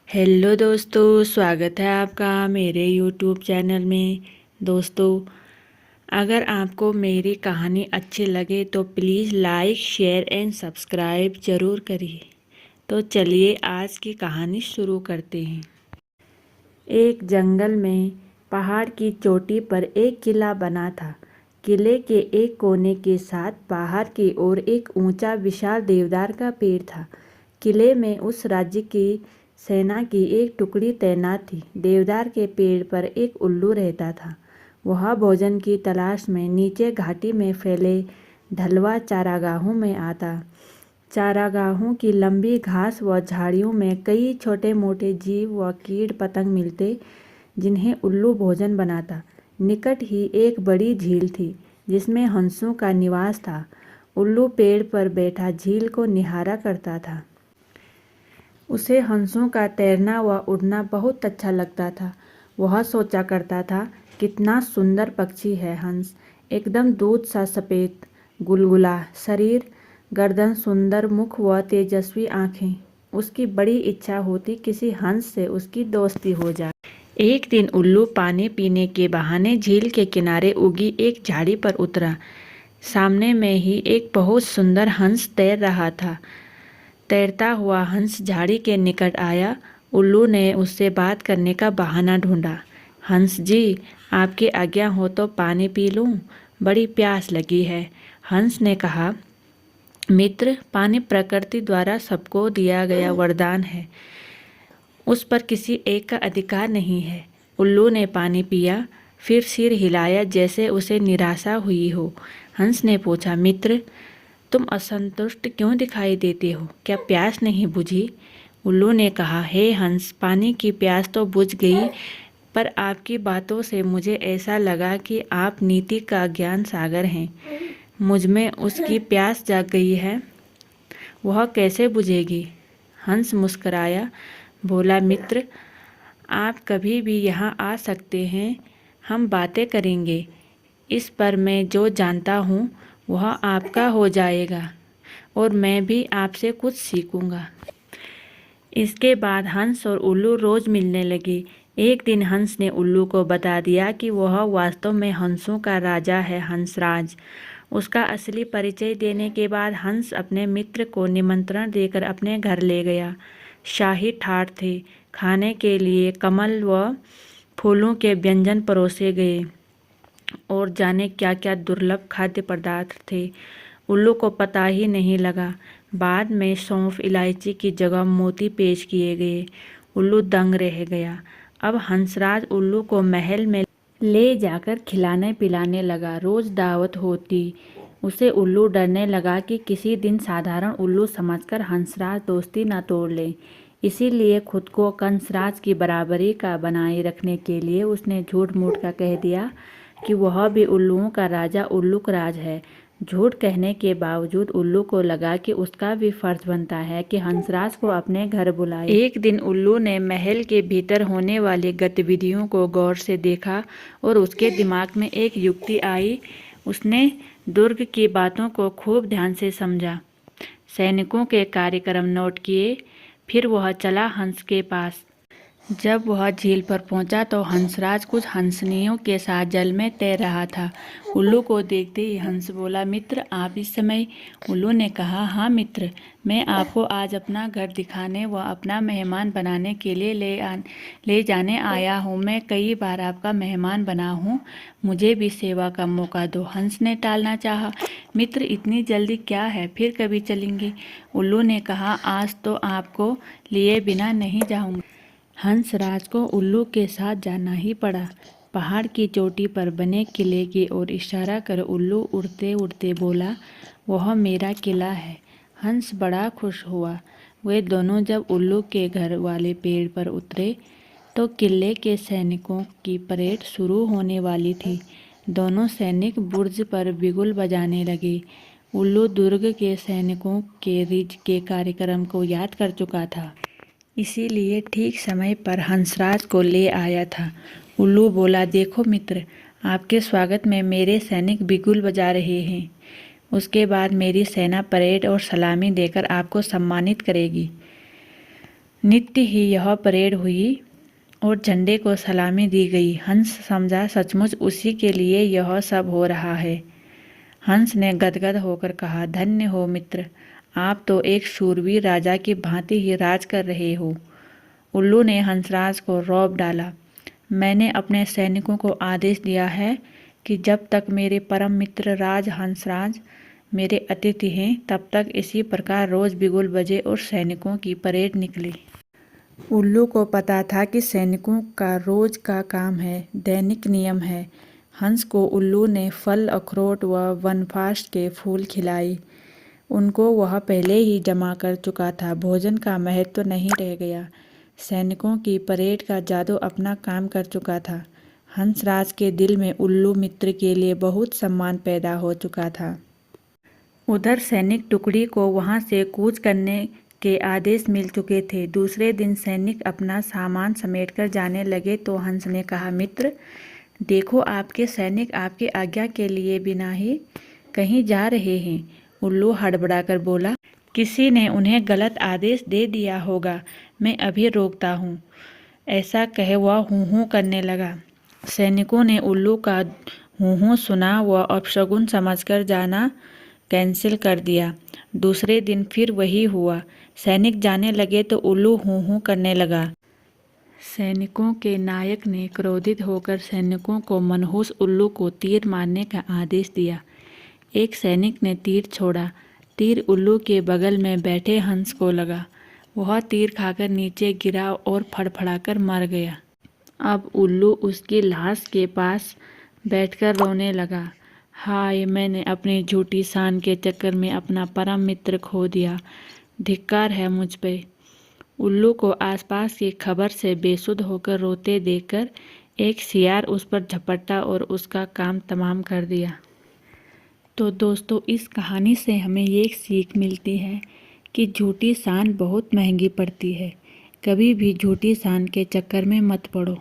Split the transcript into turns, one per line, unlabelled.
Hello दोस्तों, स्वागत है आपका मेरे यूट्यूब चैनल में। दोस्तों, अगर आपको मेरी कहानी अच्छी लगे तो please like, share and subscribe ज़रूर करिए। तो चलिए आज की कहानी शुरू करते हैं। एक जंगल में पहाड़ की चोटी पर एक किला बना था। किले के एक कोने के साथ बाहर की ओर एक ऊंचा विशाल देवदार का पेड़ था। किले में उस राज्य की सेना की एक टुकड़ी तैनात थी। देवदार के पेड़ पर एक उल्लू रहता था। वह भोजन की तलाश में नीचे घाटी में फैले ढलवा चारागाहों में आता। चारागाहों की लंबी घास व झाड़ियों में कई छोटे मोटे जीव व कीट पतंग मिलते, जिन्हें उल्लू भोजन बनाता। निकट ही एक बड़ी झील थी जिसमें हंसों का निवास था। उल्लू पेड़ पर बैठा झील को निहारा करता था। उसे हंसों का तैरना व उड़ना बहुत अच्छा लगता था। वह सोचा करता था, कितना सुंदर पक्षी है हंस, एकदम दूध सा सफ़ेद, गुलगुला शरीर, गर्दन, सुंदर मुख व तेजस्वी आँखें। उसकी बड़ी इच्छा होती किसी हंस से उसकी दोस्ती हो जाए। एक दिन उल्लू पानी पीने के बहाने झील के किनारे उगी एक झाड़ी पर उतरा। सामने में ही एक बहुत सुंदर हंस तैर रहा था। तैरता हुआ हंस झाड़ी के निकट आया। उल्लू ने उससे बात करने का बहाना ढूंढा। हंस जी, आपकी आज्ञा हो तो पानी पी लूं, बड़ी प्यास लगी है। हंस ने कहा, मित्र, पानी प्रकृति द्वारा सबको दिया गया वरदान है, उस पर किसी एक का अधिकार नहीं है। उल्लू ने पानी पिया, फिर सिर हिलाया जैसे उसे निराशा हुई हो। हंस ने पूछा, मित्र, तुम असंतुष्ट क्यों दिखाई देते हो? क्या प्यास नहीं बुझी? उल्लू ने कहा, हे हंस, पानी की प्यास तो बुझ गई, पर आपकी बातों से मुझे ऐसा लगा कि आप नीति का ज्ञान सागर हैं। मुझ में उसकी प्यास जाग गई है, वह कैसे बुझेगी? हंस मुस्कुराया, बोला, मित्र, आप कभी भी यहाँ आ सकते हैं, हम बातें करेंगे। इस पर मैं जो जानता हूँ वह आपका हो जाएगा और मैं भी आपसे कुछ सीखूंगा। इसके बाद हंस और उल्लू रोज़ मिलने लगे। एक दिन हंस ने उल्लू को बता दिया कि वह वास्तव में हंसों का राजा है, हंसराज। उसका असली परिचय देने के बाद हंस अपने मित्र को निमंत्रण देकर अपने घर ले गया। शाही ठाठ थे, खाने के लिए कमल व फूलों के व्यंजन परोसे गए और जाने क्या क्या दुर्लभ खाद्य पदार्थ थे। उल्लू को पता ही नहीं लगा। बाद में सौंफ, इलायची की जगह मोती पेश किए गए। उल्लू दंग रह गया। अब हंसराज उल्लू को महल में ले जाकर खिलाने पिलाने लगा। रोज दावत होती। उसे उल्लू डरने लगा कि किसी दिन साधारण उल्लू समझकर हंसराज दोस्ती न तोड़ ले। इसीलिए खुद को कंसराज की बराबरी का बनाए रखने के लिए उसने झूठ मूठ का कह दिया कि वह भी उल्लुओं का राजा उल्लुक राज है। झूठ कहने के बावजूद उल्लू को लगा कि उसका भी फर्ज बनता है कि हंसराज को अपने घर बुलाए। एक दिन उल्लू ने महल के भीतर होने वाली गतिविधियों को गौर से देखा और उसके दिमाग में एक युक्ति आई। उसने दुर्ग की बातों को खूब ध्यान से समझा, सैनिकों के कार्यक्रम नोट किए, फिर वह चला हंस के पास। जब वह झील पर पहुंचा तो हंसराज कुछ हंसनियों के साथ जल में तैर रहा था। उल्लू को देखते ही हंस बोला, मित्र, आप इस समय? उल्लू ने कहा, हाँ मित्र, मैं आपको आज अपना घर दिखाने व अपना मेहमान बनाने के लिए ले जाने आया हूँ। मैं कई बार आपका मेहमान बना हूँ, मुझे भी सेवा का मौका दो। हंस ने टालना चाहा, मित्र, इतनी जल्दी क्या है, फिर कभी चलेंगे। उल्लू ने कहा, आज तो आपको लिए बिना नहीं जाऊँगा। हंसराज को उल्लू के साथ जाना ही पड़ा। पहाड़ की चोटी पर बने किले की ओर इशारा कर उल्लू उड़ते उड़ते बोला, वह मेरा किला है। हंस बड़ा खुश हुआ। वे दोनों जब उल्लू के घर वाले पेड़ पर उतरे तो किले के सैनिकों की परेड शुरू होने वाली थी। दोनों सैनिक बुर्ज पर बिगुल बजाने लगे। उल्लू दुर्ग के सैनिकों के रिज के कार्यक्रम को याद कर चुका था, इसीलिए ठीक समय पर हंसराज को ले आया था। उल्लू बोला, देखो मित्र, आपके स्वागत में मेरे सैनिक बिगुल बजा रहे हैं। उसके बाद मेरी सेना परेड और सलामी देकर आपको सम्मानित करेगी। नित्य ही यह परेड हुई और झंडे को सलामी दी गई। हंस समझा सचमुच उसी के लिए यह सब हो रहा है। हंस ने गदगद होकर कहा, धन्य हो मित्र, आप तो एक शूरवीर राजा की भांति ही राज कर रहे हो। उल्लू ने हंसराज को रौब डाला। मैंने अपने सैनिकों को आदेश दिया है कि जब तक मेरे परम मित्र राज हंसराज मेरे अतिथि हैं तब तक इसी प्रकार रोज बिगुल बजे और सैनिकों की परेड निकले। उल्लू को पता था कि सैनिकों का रोज का काम है, दैनिक नियम है। हंस को उल्लू ने फल, अखरोट व वनफास्ट के फूल खिलाई। उनको वह पहले ही जमा कर चुका था। भोजन का महत्व नहीं रह गया। सैनिकों की परेड का जादू अपना काम कर चुका था। हंसराज के दिल में उल्लू मित्र के लिए बहुत सम्मान पैदा हो चुका था। उधर सैनिक टुकड़ी को वहां से कूच करने के आदेश मिल चुके थे। दूसरे दिन सैनिक अपना सामान समेटकर जाने लगे तो हंस ने कहा, मित्र देखो, आपके सैनिक आपकी आज्ञा के लिए बिना ही कहीं जा रहे हैं। उल्लू हड़बड़ाकर बोला, किसी ने उन्हें गलत आदेश दे दिया होगा, मैं अभी रोकता हूँ। ऐसा कहे वह हूँ करने लगा। सैनिकों ने उल्लू का हूँ सुना व अपशगुन समझकर जाना कैंसिल कर दिया। दूसरे दिन फिर वही हुआ। सैनिक जाने लगे तो उल्लू हूँ करने लगा। सैनिकों के नायक ने क्रोधित होकर सैनिकों को मनहूस उल्लू को तीर मारने का आदेश दिया। एक सैनिक ने तीर छोड़ा। तीर उल्लू के बगल में बैठे हंस को लगा। वह तीर खाकर नीचे गिरा और फड़फड़ाकर मर गया। अब उल्लू उसकी लाश के पास बैठकर रोने लगा। हाय, मैंने अपनी झूठी शान के चक्कर में अपना परम मित्र खो दिया। धिक्कार है मुझ पे। उल्लू को आसपास की खबर से बेसुध होकर रोते देखकर एक सियार उस पर झपटा और उसका काम तमाम कर दिया। तो दोस्तों, इस कहानी से हमें ये सीख मिलती है कि झूठी शान बहुत महंगी पड़ती है। कभी भी झूठी शान के चक्कर में मत पड़ो।